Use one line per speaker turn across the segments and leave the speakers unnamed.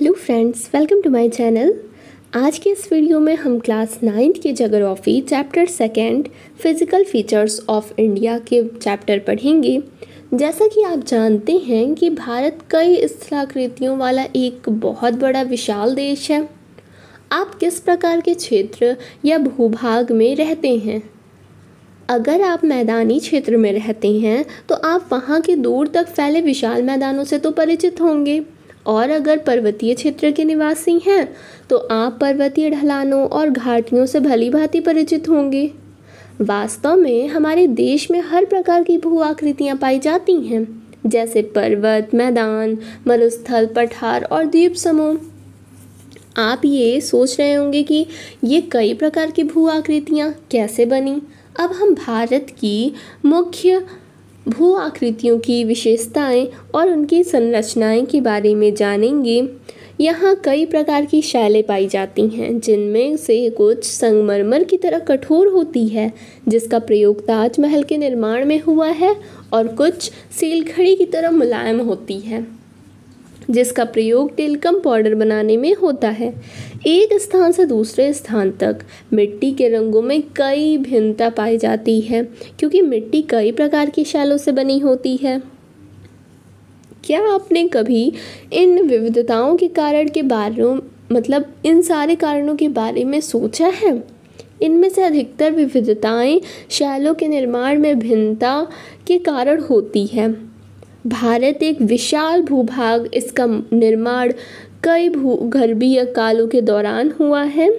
Hello friends, welcome to my channel. आज के इस वीडियो में हम क्लास 9th के geography chapter 2 physical features of India के चैप्टर पढ़ेंगे। जैसा कि आप जानते हैं कि भारत कई स्थलाकृतियों वाला एक बहुत बड़ा विशाल देश है। आप किस प्रकार के क्षेत्र या भूभाग में रहते हैं? अगर आप मैदानी क्षेत्र में रहते हैं तो आप वहाँ के दूर तक फैले विशाल मैदानों से तो परिचित होंगे, और अगर पर्वतीय क्षेत्र के निवासी हैं तो आप पर्वतीय ढलानों और घाटियों से भली भांति परिचित होंगे। वास्तव में हमारे देश में हर प्रकार की भू आकृतियाँ पाई जाती हैं, जैसे पर्वत, मैदान, मरुस्थल, पठार और द्वीप समूह। आप ये सोच रहे होंगे कि ये कई प्रकार की भू आकृतियाँ कैसे बनी। अब हम भारत की मुख्य भू आकृतियों की विशेषताएं और उनकी संरचनाएं के बारे में जानेंगे। यहाँ कई प्रकार की शैलें पाई जाती हैं, जिनमें से कुछ संगमरमर की तरह कठोर होती है, जिसका प्रयोग ताजमहल के निर्माण में हुआ है, और कुछ सीलखड़ी की तरह मुलायम होती है, जिसका प्रयोग टेल्कम पाउडर बनाने में होता है। एक स्थान से दूसरे स्थान तक मिट्टी के रंगों में कई भिन्नता पाई जाती है, क्योंकि मिट्टी कई प्रकार की शैलों से बनी होती है। क्या आपने कभी इन विविधताओं के कारण के बारे इन सारे कारणों के बारे में सोचा है? इनमें से अधिकतर विविधताएं शैलों के निर्माण में भिन्नता के कारण होती है। भारत एक विशाल भूभाग, इसका निर्माण कई भूगर्भीय कालों के दौरान हुआ है,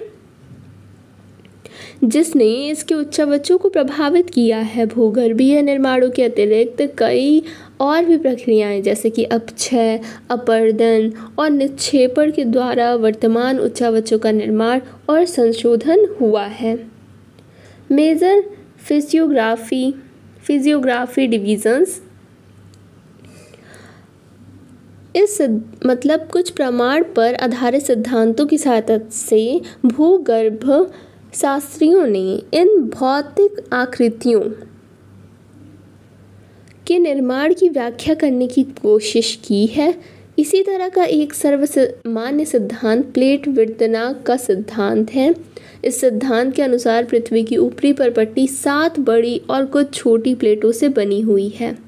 जिसने इसके उच्चावचों को प्रभावित किया है। भूगर्भीय निर्माणों के अतिरिक्त कई और भी प्रक्रियाएं, जैसे कि अपक्षय, अपर्दन और निक्षेपण के द्वारा वर्तमान उच्चावचों का निर्माण और संशोधन हुआ है। मेजर फिजियोग्राफी डिवीजन्स कुछ प्रमाण पर आधारित सिद्धांतों की सहायता से भूगर्भ शास्त्रियों ने इन भौतिक आकृतियों के निर्माण की व्याख्या करने की कोशिश की है। इसी तरह का एक सर्वमान्य सिद्धांत प्लेट विवर्तनांक का सिद्धांत है। इस सिद्धांत के अनुसार पृथ्वी की ऊपरी परपट्टी 7 बड़ी और कुछ छोटी प्लेटों से बनी हुई है।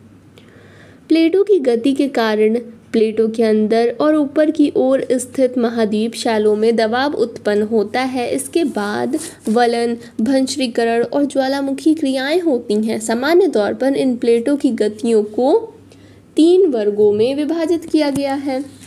प्लेटों की गति के कारण प्लेटों के अंदर और ऊपर की ओर स्थित महाद्वीप शैलों में दबाव उत्पन्न होता है। इसके बाद वलन, भंशरीकरण और ज्वालामुखी क्रियाएं होती हैं। सामान्य तौर पर इन प्लेटों की गतियों को 3 वर्गों में विभाजित किया गया है।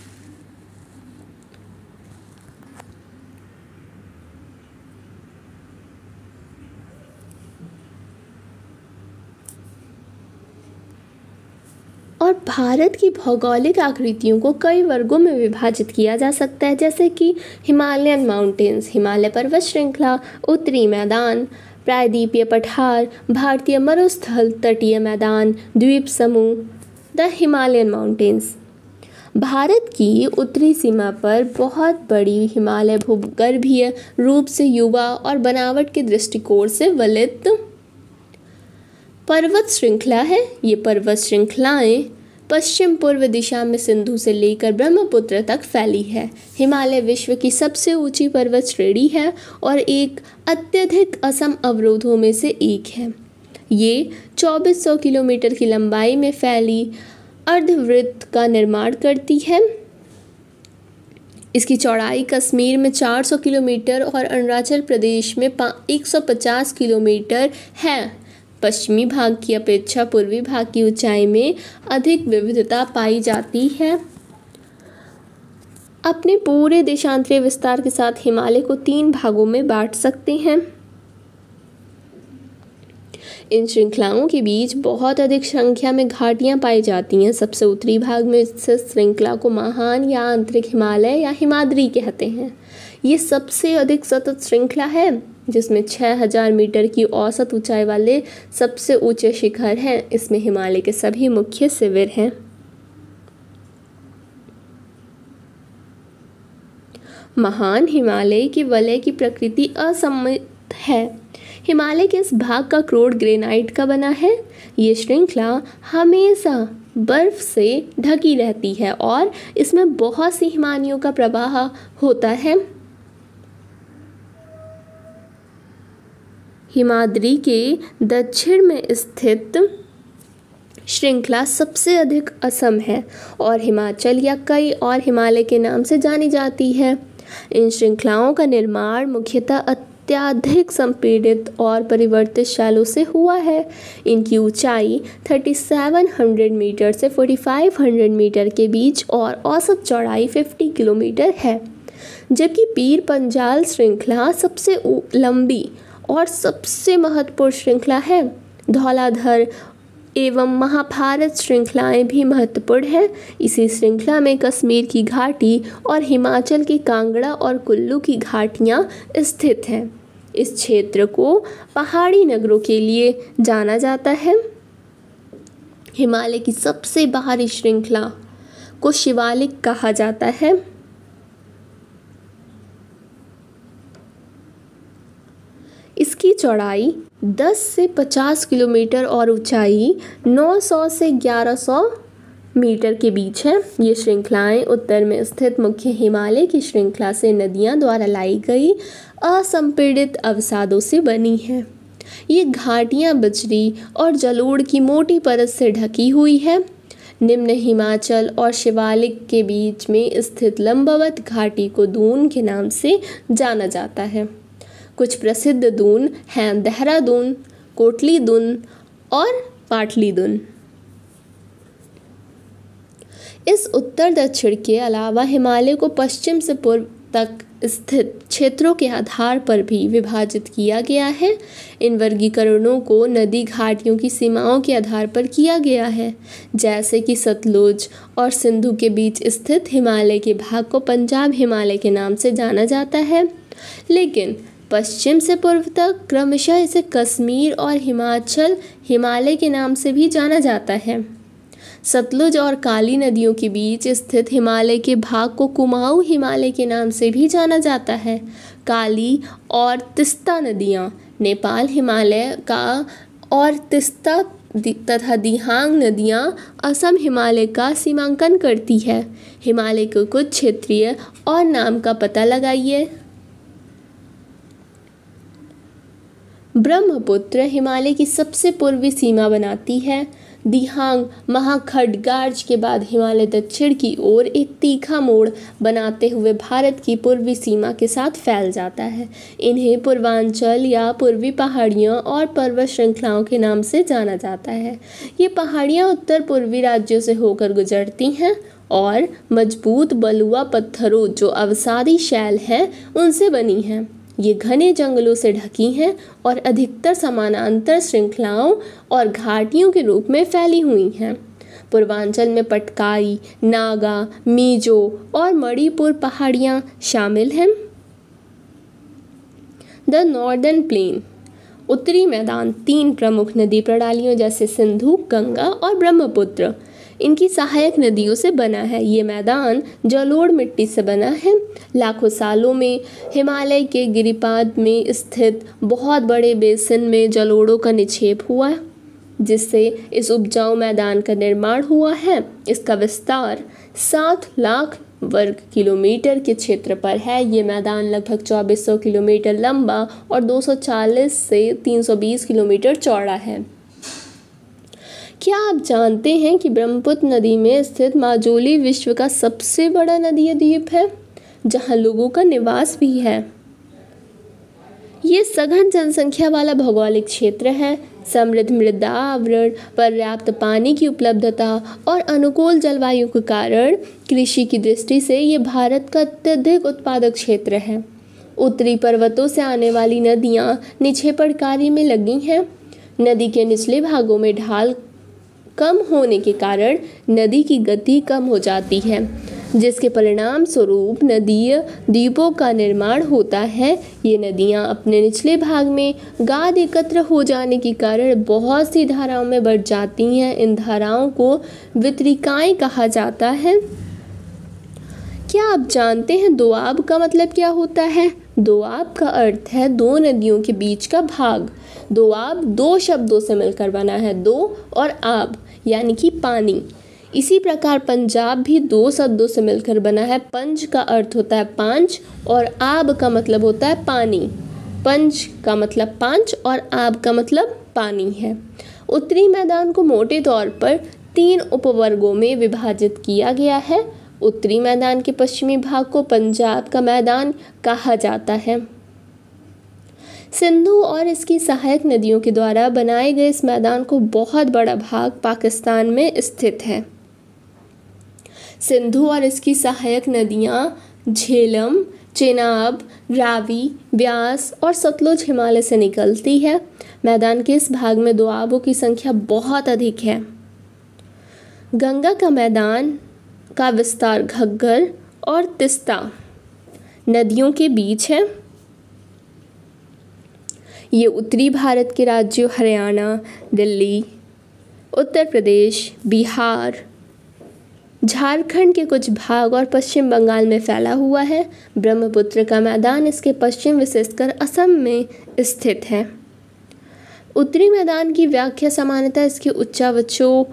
और भारत की भौगोलिक आकृतियों को कई वर्गों में विभाजित किया जा सकता है, जैसे कि हिमालयन माउंटेन्स, हिमालय पर्वत श्रृंखला, उत्तरी मैदान, प्रायद्वीपीय पठार, भारतीय मरुस्थल, तटीय मैदान, द्वीप समूह। द हिमालयन माउंटेन्स भारत की उत्तरी सीमा पर बहुत बड़ी हिमालय भूगर्भीय रूप से युवा और बनावट के दृष्टिकोण से वलित पर्वत श्रृंखला है। ये पर्वत श्रृंखलाएं पश्चिम पूर्व दिशा में सिंधु से लेकर ब्रह्मपुत्र तक फैली है। हिमालय विश्व की सबसे ऊंची पर्वत श्रेणी है और एक अत्यधिक असम अवरोधों में से एक है। ये 2400 किलोमीटर की लंबाई में फैली अर्धवृत्त का निर्माण करती है। इसकी चौड़ाई कश्मीर में 400 किलोमीटर और अरुणाचल प्रदेश में 150 किलोमीटर है। पश्चिमी भाग की अपेक्षा पूर्वी भाग की ऊंचाई में अधिक विविधता पाई जाती है। अपने पूरे देशांतरीय विस्तार के साथ हिमालय को 3 भागों में बांट सकते हैं। इन श्रृंखलाओं के बीच बहुत अधिक संख्या में घाटियां पाई जाती हैं। सबसे उत्तरी भाग में स्थित श्रृंखला को महान या आंतरिक हिमालय या हिमाद्री कहते हैं। ये सबसे अधिक सतत श्रृंखला है, जिसमें 6000 मीटर की औसत ऊंचाई वाले सबसे ऊंचे शिखर हैं। इसमें हिमालय के सभी मुख्य शिविर हैं। महान हिमालय के वलय की प्रकृति असममित है। हिमालय के इस भाग का क्रोड ग्रेनाइट का बना है। ये श्रृंखला हमेशा बर्फ से ढकी रहती है और इसमें बहुत सी हिमानियों का प्रवाह होता है। हिमाद्री के दक्षिण में स्थित श्रृंखला सबसे अधिक असम है और हिमाचल या कई और हिमालय के नाम से जानी जाती है। इन श्रृंखलाओं का निर्माण मुख्यतः अत्यधिक संपीड़ित और परिवर्तित शैलों से हुआ है। इनकी ऊंचाई 3700 मीटर से 4500 मीटर के बीच और औसत चौड़ाई 50 किलोमीटर है, जबकि पीर पंजाल श्रृंखला सबसे लंबी और सबसे महत्वपूर्ण श्रृंखला है। धौलाधर एवं महाभारत श्रृंखलाएं भी महत्वपूर्ण हैं। इसी श्रृंखला में कश्मीर की घाटी और हिमाचल की कांगड़ा और कुल्लू की घाटियां स्थित हैं। इस क्षेत्र को पहाड़ी नगरों के लिए जाना जाता है। हिमालय की सबसे बाहरी श्रृंखला को शिवालिक कहा जाता है। इसकी चौड़ाई 10 से 50 किलोमीटर और ऊंचाई 900 से 1100 मीटर के बीच है। ये श्रृंखलाएं उत्तर में स्थित मुख्य हिमालय की श्रृंखला से नदियां द्वारा लाई गई असंपीड़ित अवसादों से बनी हैं। ये घाटियां बजरी और जलोढ़ की मोटी परत से ढकी हुई है। निम्न हिमाचल और शिवालिक के बीच में स्थित लंबवत घाटी को दून के नाम से जाना जाता है। कुछ प्रसिद्ध दून हैं देहरादून, कोटली दून और पाटली दून। इस उत्तर दक्षिण के अलावा हिमालय को पश्चिम से पूर्व तक स्थित क्षेत्रों के आधार पर भी विभाजित किया गया है। इन वर्गीकरणों को नदी घाटियों की सीमाओं के आधार पर किया गया है, जैसे कि सतलुज और सिंधु के बीच स्थित हिमालय के भाग को पंजाब हिमालय के नाम से जाना जाता है, लेकिन पश्चिम से पूर्व तक क्रमशः इसे कश्मीर और हिमाचल हिमालय के नाम से भी जाना जाता है। सतलुज और काली नदियों के बीच स्थित हिमालय के भाग को कुमाऊं हिमालय के नाम से भी जाना जाता है। काली और तिस्ता नदियाँ नेपाल हिमालय का और तिस्ता तथा दिहांग नदियाँ असम हिमालय का सीमांकन करती है। हिमालय के कुछ क्षेत्रीय और नाम का पता लगाइए। ब्रह्मपुत्र हिमालय की सबसे पूर्वी सीमा बनाती है। दिहांग महाखड्गार्ज के बाद हिमालय दक्षिण की ओर एक तीखा मोड़ बनाते हुए भारत की पूर्वी सीमा के साथ फैल जाता है। इन्हें पूर्वांचल या पूर्वी पहाड़ियाँ और पर्वत श्रृंखलाओं के नाम से जाना जाता है। ये पहाड़ियाँ उत्तर पूर्वी राज्यों से होकर गुजरती हैं और मजबूत बलुआ पत्थरों जो अवसादी शैल हैं उनसे बनी हैं। ये घने जंगलों से ढकी हैं और अधिकतर समानांतर श्रृंखलाओं और घाटियों के रूप में फैली हुई हैं। पूर्वांचल में पटकाई, नागा, मिजो और मणिपुर पहाड़ियाँ शामिल हैं। द नॉर्दर्न प्लेन उत्तरी मैदान 3 प्रमुख नदी प्रणालियों जैसे सिंधु, गंगा और ब्रह्मपुत्र इनकी सहायक नदियों से बना है। ये मैदान जलोढ़ मिट्टी से बना है। लाखों सालों में हिमालय के गिरिपाद में स्थित बहुत बड़े बेसिन में जलोढ़ों का निक्षेप हुआ, जिससे इस उपजाऊ मैदान का निर्माण हुआ है। इसका विस्तार 7 लाख वर्ग किलोमीटर के क्षेत्र पर है। ये मैदान लगभग 2400 किलोमीटर लंबा और 240 से 320 किलोमीटर चौड़ा है। क्या आप जानते हैं कि ब्रह्मपुत्र नदी में स्थित माजुली विश्व का सबसे बड़ा नदीय द्वीप है, जहां लोगों का निवास भी है। ये सघन जनसंख्या वाला भौगोलिक क्षेत्र है। समृद्ध मृदा आवरण, पर्याप्त पानी की उपलब्धता और अनुकूल जलवायु के कारण कृषि की दृष्टि से ये भारत का अत्यधिक उत्पादक क्षेत्र है। उत्तरी पर्वतों से आने वाली नदियाँ निक्षेपण कार्य में लगी हैं। नदी के निचले भागों में ढाल कम होने के कारण नदी की गति कम हो जाती है, जिसके परिणाम स्वरूप नदीय द्वीपों का निर्माण होता है। ये नदियाँ अपने निचले भाग में गाद एकत्र हो जाने के कारण बहुत सी धाराओं में बढ़ जाती हैं। इन धाराओं को वितरिकाएं कहा जाता है। क्या आप जानते हैं दोआब का मतलब क्या होता है? दोआब का अर्थ है 2 नदियों के बीच का भाग। दोआब 2 शब्दों से मिलकर बना है, दो और आब यानी कि पानी। इसी प्रकार पंजाब भी दो शब्दों से मिलकर बना है। पंज का अर्थ होता है पांच और आब का मतलब होता है पानी। पंज का मतलब पांच और आब का मतलब पानी है। उत्तरी मैदान को मोटे तौर पर 3 उपवर्गों में विभाजित किया गया है। उत्तरी मैदान के पश्चिमी भाग को पंजाब का मैदान कहा जाता है। सिंधु और इसकी सहायक नदियों के द्वारा बनाए गए इस मैदान को बहुत बड़ा भाग पाकिस्तान में स्थित है। सिंधु और इसकी सहायक नदियां झेलम, चेनाब, रावी, ब्यास और सतलुज हिमालय से निकलती है। मैदान के इस भाग में दोआबों की संख्या बहुत अधिक है। गंगा का मैदान का विस्तार घग्गर और तिस्ता नदियों के बीच है। ये उत्तरी भारत के राज्यों हरियाणा, दिल्ली, उत्तर प्रदेश, बिहार, झारखंड के कुछ भाग और पश्चिम बंगाल में फैला हुआ है। ब्रह्मपुत्र का मैदान इसके पश्चिम विशेषकर असम में स्थित है। उत्तरी मैदान की व्याख्या सामान्यतः इसके उच्चावचों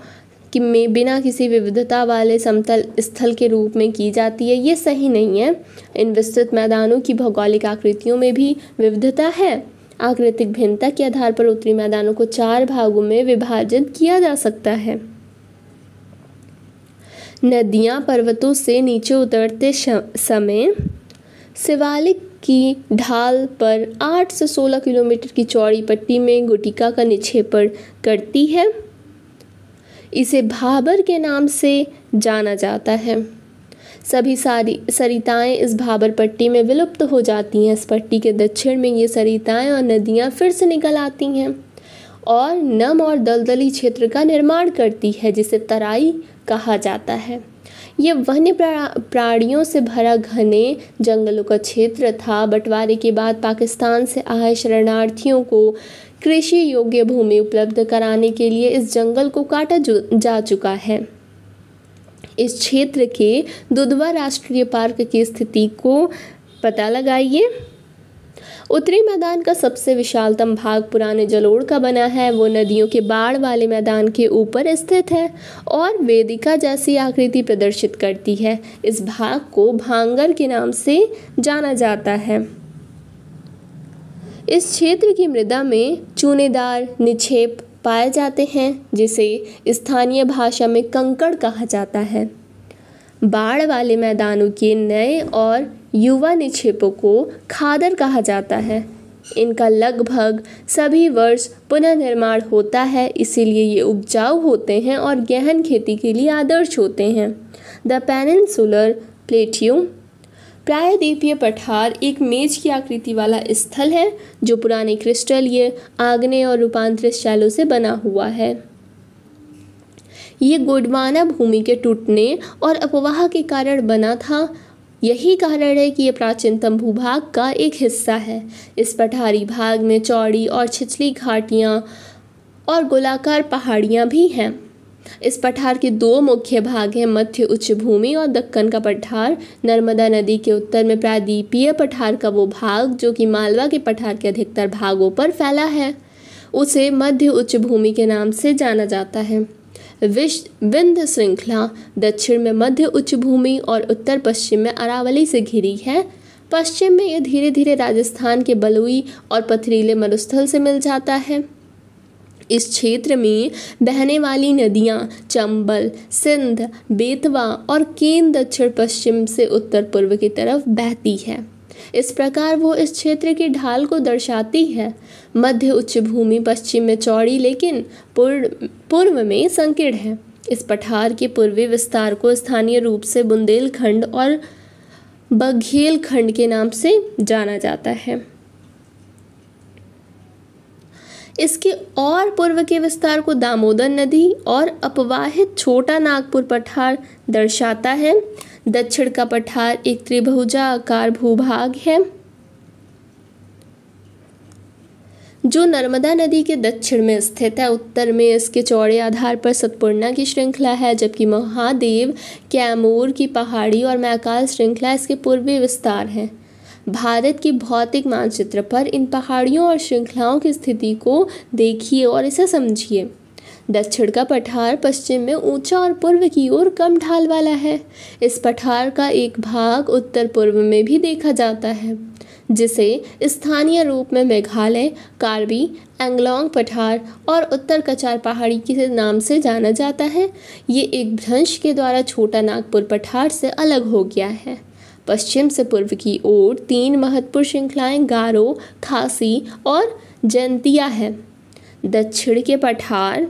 में बिना किसी विविधता वाले समतल स्थल के रूप में की जाती है। ये सही नहीं है। इन विस्तृत मैदानों की भौगोलिक आकृतियों में भी विविधता है। आकृतिक भिन्नता के आधार पर उत्तरी मैदानों को 4 भागों में विभाजित किया जा सकता है। नदियां पर्वतों से नीचे उतरते समय शिवालिक की ढाल पर 8 से 16 किलोमीटर की चौड़ी पट्टी में गुटिका का निक्षेपण करती है। इसे भाबर के नाम से जाना जाता है। सभी सरिताएं इस भाबर पट्टी में विलुप्त हो जाती हैं। इस पट्टी के दक्षिण में ये सरिताएं और नदियां फिर से निकल आती हैं और नम और दलदली क्षेत्र का निर्माण करती है, जिसे तराई कहा जाता है। ये वन्य प्राणियों से भरा घने जंगलों का क्षेत्र था। बंटवारे के बाद पाकिस्तान से आए शरणार्थियों को कृषि योग्य भूमि उपलब्ध कराने के लिए इस जंगल को काटा जा चुका है। इस क्षेत्र के दुधवा राष्ट्रीय पार्क की स्थिति को पता लगाइए। उत्तरी मैदान का सबसे विशालतम भाग पुराने जलोढ़ का बना है। वो नदियों के बाढ़ वाले मैदान के ऊपर स्थित है और वेदिका जैसी आकृति प्रदर्शित करती है। इस भाग को भांगर के नाम से जाना जाता है। इस क्षेत्र की मृदा में चूनेदार निक्षेप पाए जाते हैं, जिसे स्थानीय भाषा में कंकड़ कहा जाता है। बाढ़ वाले मैदानों के नए और युवा निक्षेपों को खादर कहा जाता है। इनका लगभग सभी वर्ष पुनर्निर्माण होता है, इसीलिए ये उपजाऊ होते हैं और गहन खेती के लिए आदर्श होते हैं। द पेनिनसुलर प्लेट्यू प्रायद्वीपीय पठार एक मेज की आकृति वाला स्थल है जो पुराने क्रिस्टलीय, आग्नेय और रूपांतरित शैलों से बना हुआ है। ये गोंडवाना भूमि के टूटने और अपवाह के कारण बना था। यही कारण है कि ये प्राचीनतम भूभाग का एक हिस्सा है। इस पठारी भाग में चौड़ी और छिछली घाटियाँ और गोलाकार पहाड़ियाँ भी हैं। इस पठार के 2 मुख्य भाग हैं, मध्य उच्च भूमि और दक्कन का पठार। नर्मदा नदी के उत्तर में प्रायद्वीपीय पठार का वो भाग जो कि मालवा के पठार के अधिकतर भागों पर फैला है, उसे मध्य उच्च भूमि के नाम से जाना जाता है। विंध्य श्रृंखला दक्षिण में मध्य उच्च भूमि और उत्तर पश्चिम में अरावली से घिरी है। पश्चिम में यह धीरे धीरे राजस्थान के बलुई और पथरीले मरुस्थल से मिल जाता है। इस क्षेत्र में बहने वाली नदियां चंबल, सिंध, बेतवा और केन दक्षिण पश्चिम से उत्तर पूर्व की तरफ बहती है। इस प्रकार वो इस क्षेत्र की ढाल को दर्शाती है। मध्य उच्च भूमि पश्चिम में चौड़ी लेकिन पूर्व में संकीर्ण है। इस पठार के पूर्वी विस्तार को स्थानीय रूप से बुंदेलखंड और बघेलखंड के नाम से जाना जाता है। इसके और पूर्व के विस्तार को दामोदर नदी और अपवाहित छोटा नागपुर पठार दर्शाता है। दक्षिण का पठार एक त्रिभुजाकार भूभाग है जो नर्मदा नदी के दक्षिण में स्थित है। उत्तर में इसके चौड़े आधार पर सतपुड़ा की श्रृंखला है, जबकि महादेव, कैमूर की पहाड़ी और मैकाल श्रृंखला इसके पूर्वी विस्तार हैं। भारत के भौतिक मानचित्र पर इन पहाड़ियों और श्रृंखलाओं की स्थिति को देखिए और इसे समझिए। दक्षिण का पठार पश्चिम में ऊंचा और पूर्व की ओर कम ढाल वाला है। इस पठार का एक भाग उत्तर पूर्व में भी देखा जाता है, जिसे स्थानीय रूप में मेघालय, कार्बी एंगलोंग पठार और उत्तर कचार पहाड़ी के नाम से जाना जाता है। ये एक भ्रंश के द्वारा छोटा नागपुर पठार से अलग हो गया है। पश्चिम से पूर्व की ओर 3 महत्वपूर्ण श्रृंखलाएं गारो, खासी और जयंतिया है। दक्षिण के पठार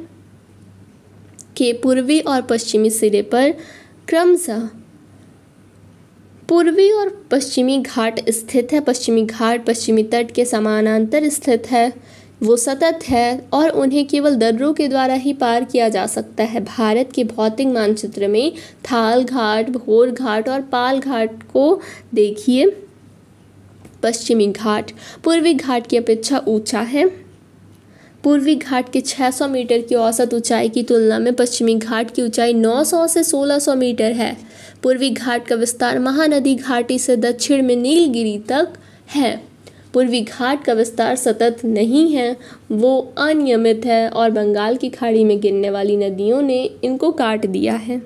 के पूर्वी और पश्चिमी सिरे पर क्रमशः पूर्वी और पश्चिमी घाट स्थित है। पश्चिमी घाट पश्चिमी तट के समानांतर स्थित है, वो सतत है और उन्हें केवल दर्रों के द्वारा ही पार किया जा सकता है। भारत के भौतिक मानचित्र में थाल घाट, भोर घाट और पाल घाट को देखिए। पश्चिमी घाट पूर्वी घाट की अपेक्षा ऊंचा है। पूर्वी घाट के 600 मीटर की औसत ऊंचाई की तुलना में पश्चिमी घाट की ऊंचाई 900 से 1600 मीटर है। पूर्वी घाट का विस्तार महानदी घाटी से दक्षिण में नीलगिरी तक है। पूर्वी घाट का विस्तार सतत नहीं है, वो अनियमित है और बंगाल की खाड़ी में गिरने वाली नदियों ने इनको काट दिया है।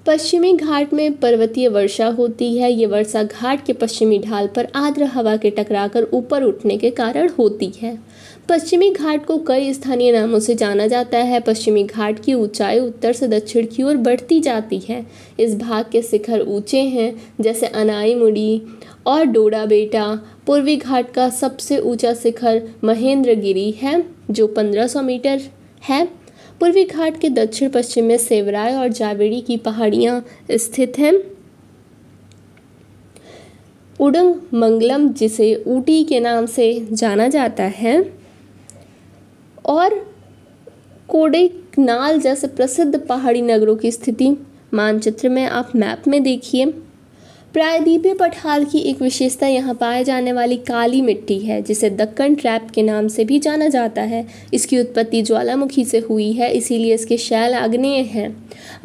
पश्चिमी घाट में पर्वतीय वर्षा होती है। ये वर्षा घाट के पश्चिमी ढाल पर आर्द्र हवा के टकराकर ऊपर उठने के कारण होती है। पश्चिमी घाट को कई स्थानीय नामों से जाना जाता है। पश्चिमी घाट की ऊंचाई उत्तर से दक्षिण की ओर बढ़ती जाती है। इस भाग के शिखर ऊंचे हैं, जैसे अनाईमुड़ी और डोडा बेटा। पूर्वी घाट का सबसे ऊंचा शिखर महेंद्रगिरी है, जो 1500 मीटर है। पूर्वी घाट के दक्षिण पश्चिम में सेवराय और जावेरी की पहाड़ियाँ स्थित हैं। उडंग मंगलम, जिसे ऊटी के नाम से जाना जाता है, और कोडेकनाल जैसे प्रसिद्ध पहाड़ी नगरों की स्थिति मानचित्र में आप मैप में देखिए। प्रायद्वीपीय पठार की एक विशेषता यहाँ पाए जाने वाली काली मिट्टी है, जिसे दक्कन ट्रैप के नाम से भी जाना जाता है। इसकी उत्पत्ति ज्वालामुखी से हुई है, इसीलिए इसके शैल आग्नेय हैं।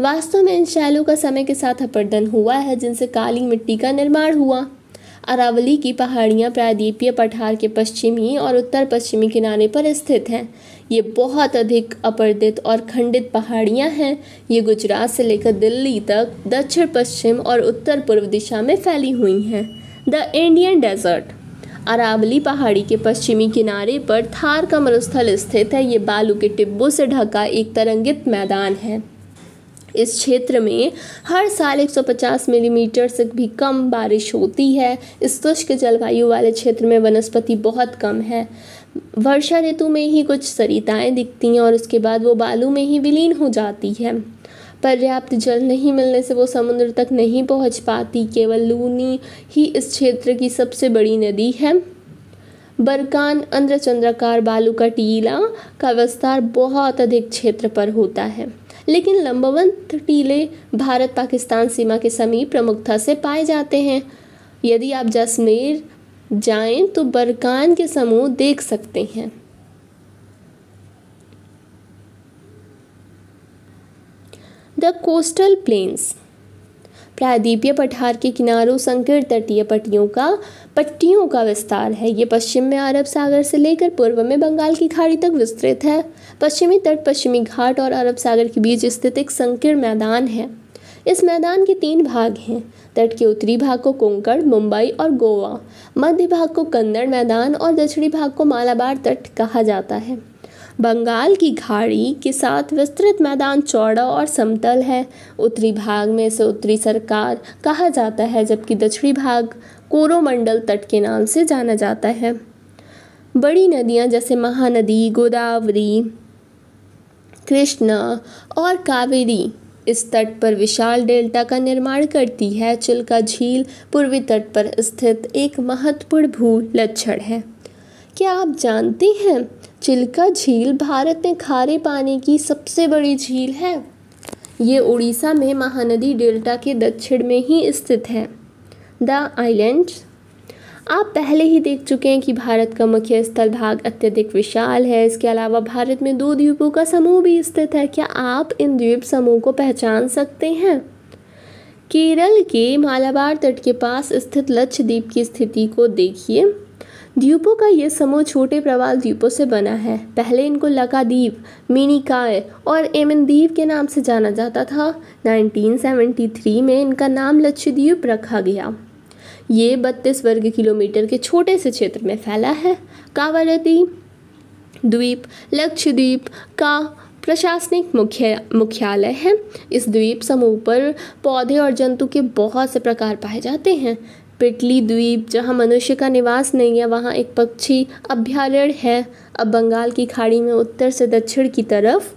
वास्तव में इन शैलों का समय के साथ अपरदन हुआ है, जिनसे काली मिट्टी का निर्माण हुआ। अरावली की पहाड़ियाँ प्रायद्वीपीय पठार के पश्चिमी और उत्तर पश्चिमी किनारे पर स्थित हैं। ये बहुत अधिक अपरदित और खंडित पहाड़ियाँ हैं। ये गुजरात से लेकर दिल्ली तक दक्षिण पश्चिम और उत्तर पूर्व दिशा में फैली हुई हैं। द इंडियन डेजर्ट अरावली पहाड़ी के पश्चिमी किनारे पर थार का मरुस्थल स्थित है। ये बालू के टिब्बों से ढका एक तरंगित मैदान है। इस क्षेत्र में हर साल 150 मिलीमीटर से भी कम बारिश होती है। इस शुष्क जलवायु वाले क्षेत्र में वनस्पति बहुत कम है। वर्षा ऋतु में ही कुछ सरिताएं दिखती हैं और उसके बाद वो बालू में ही विलीन हो जाती है। पर्याप्त जल नहीं मिलने से वो समुद्र तक नहीं पहुंच पाती। केवल लूनी ही इस क्षेत्र की सबसे बड़ी नदी है। बरकान अर्धचंद्राकार बालू का टीला का विस्तार बहुत अधिक क्षेत्र पर होता है, लेकिन लंबवत टीले भारत पाकिस्तान सीमा के समीप प्रमुखता से पाए जाते हैं। यदि आप जैसलमेर जाएं तो बरकान के समूह देख सकते हैं। द कोस्टल प्लेन्स प्रायद्वीपीय पठार के किनारों संकीर्ण तटीय पट्टियों का विस्तार है। ये पश्चिम में अरब सागर से लेकर पूर्व में बंगाल की खाड़ी तक विस्तृत है। पश्चिमी तट पश्चिमी घाट और अरब सागर के बीच स्थित एक संकीर्ण मैदान है। इस मैदान के 3 भाग हैं। तट के उत्तरी भाग को कोंकण, मुंबई और गोवा, मध्य भाग को कन्नड़ मैदान और दक्षिणी भाग को मालाबार तट कहा जाता है। बंगाल की खाड़ी के साथ विस्तृत मैदान चौड़ा और समतल है। उत्तरी भाग में इसे उत्तरी सरकार कहा जाता है, जबकि दक्षिणी भाग कोरोमंडल तट के नाम से जाना जाता है। बड़ी नदियाँ जैसे महानदी, गोदावरी, कृष्णा और कावेरी इस तट पर विशाल डेल्टा का निर्माण करती है। चिल्का झील पूर्वी तट पर स्थित एक महत्वपूर्ण भू-लक्षण है। क्या आप जानते हैं चिल्का झील भारत में खारे पानी की सबसे बड़ी झील है? ये उड़ीसा में महानदी डेल्टा के दक्षिण में ही स्थित है। द आइलैंड्स आप पहले ही देख चुके हैं कि भारत का मुख्य स्थल भाग अत्यधिक विशाल है। इसके अलावा भारत में 2 द्वीपों का समूह भी स्थित है। क्या आप इन द्वीप समूह को पहचान सकते हैं? केरल के मालाबार तट के पास स्थित लक्षद्वीप की स्थिति को देखिए। द्वीपों का ये समूह छोटे प्रवाल द्वीपों से बना है। पहले इनको लकाद्वीप, मिनिकॉय और एमनद्वीप के नाम से जाना जाता था। 1973 में इनका नाम लक्षद्वीप रखा गया। ये 32 वर्ग किलोमीटर के छोटे से क्षेत्र में फैला है। कावरती द्वीप लक्षद्वीप का प्रशासनिक मुख्यालय है। इस द्वीप समूह पर पौधे और जंतु के बहुत से प्रकार पाए जाते हैं। पिटली द्वीप, जहां मनुष्य का निवास नहीं है, वहां एक पक्षी अभयारण्य है। अब बंगाल की खाड़ी में उत्तर से दक्षिण की तरफ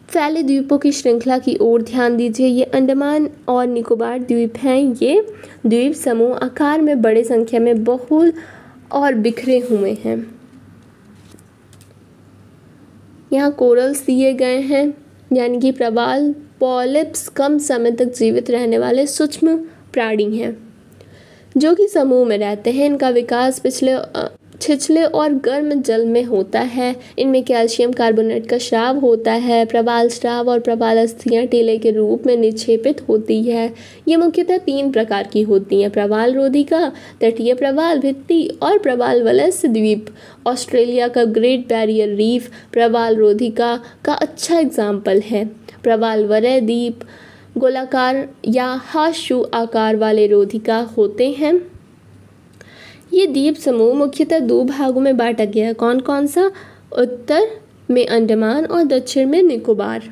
फैले द्वीपों की श्रृंखला की ओर ध्यान दीजिए। ये अंडमान और निकोबार द्वीप हैं। ये द्वीप समूह आकार में बड़ी संख्या में बहुल और बिखरे हुए हैं। यहाँ कोरल्स दिए गए हैं, यानी कि प्रवाल पॉलिप्स कम समय तक जीवित रहने वाले सूक्ष्म प्राणी हैं जो कि समूह में रहते हैं। इनका विकास छिछले और गर्म जल में होता है। इनमें कैल्शियम कार्बोनेट का स्राव होता है। प्रवाल स्राव और प्रवाल अस्थियां टेले के रूप में निक्षेपित होती है। ये मुख्यतः 3 प्रकार की होती हैं: प्रवाल रोधिका, तटीय प्रवाल भित्ति और प्रवाल वलय द्वीप। ऑस्ट्रेलिया का ग्रेट बैरियर रीफ प्रवाल रोधिका का अच्छा एग्जाम्पल है। प्रवाल वलय द्वीप गोलाकार या हाशु आकार वाले रोधिका होते हैं। ये द्वीप समूह मुख्यतः 2 भागों में बांटा गया है। कौन कौन सा? उत्तर में अंडमान और दक्षिण में निकोबार।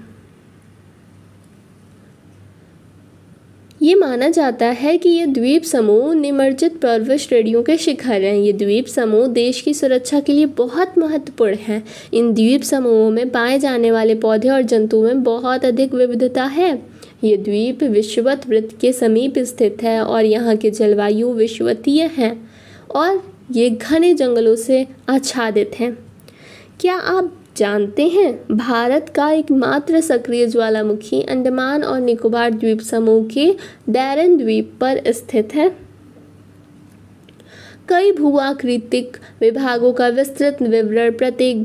ये माना जाता है कि ये द्वीप समूह निमज्जित पर्वत श्रेणियों के शिखर हैं। ये द्वीप समूह देश की सुरक्षा के लिए बहुत महत्वपूर्ण हैं। इन द्वीप समूहों में पाए जाने वाले पौधे और जंतुओं में बहुत अधिक विविधता है। ये द्वीप विषुवत वृत्त के समीप स्थित है और यहाँ के जलवायु विषुवतीय है और ये घने जंगलों से आच्छादित हैं। क्या आप जानते हैं भारत का एकमात्र सक्रिय ज्वालामुखी अंडमान और निकोबार द्वीप समूह के डैरेन द्वीप पर स्थित है। कई भूआकृतिक विभागों का विस्तृत विवरण प्रत्येक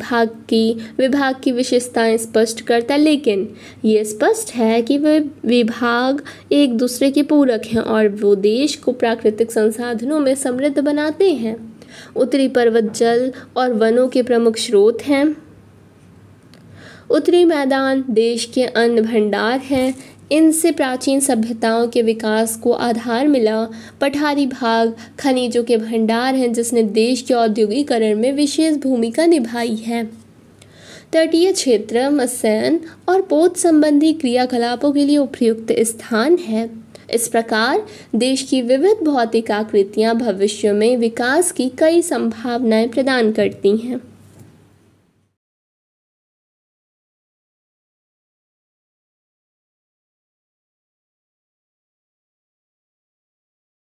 विभाग की विशेषताएं स्पष्ट करता है, लेकिन ये स्पष्ट है कि वे विभाग एक दूसरे के पूरक हैं और वो देश को प्राकृतिक संसाधनों में समृद्ध बनाते हैं। उत्तरी पर्वत जल और वनों के प्रमुख स्रोत हैं। उत्तरी मैदान देश के अन्न भंडार हैं। इनसे प्राचीन सभ्यताओं के विकास को आधार मिला। पठारी भाग खनिजों के भंडार हैं जिसने देश के औद्योगिकरण में विशेष भूमिका निभाई है। तटीय क्षेत्र मत्स्यन और पोत संबंधी क्रियाकलापों के लिए उपयुक्त स्थान है। इस प्रकार देश की विविध भौतिक आकृतियां भविष्य में विकास की कई संभावनाएं प्रदान करती हैं।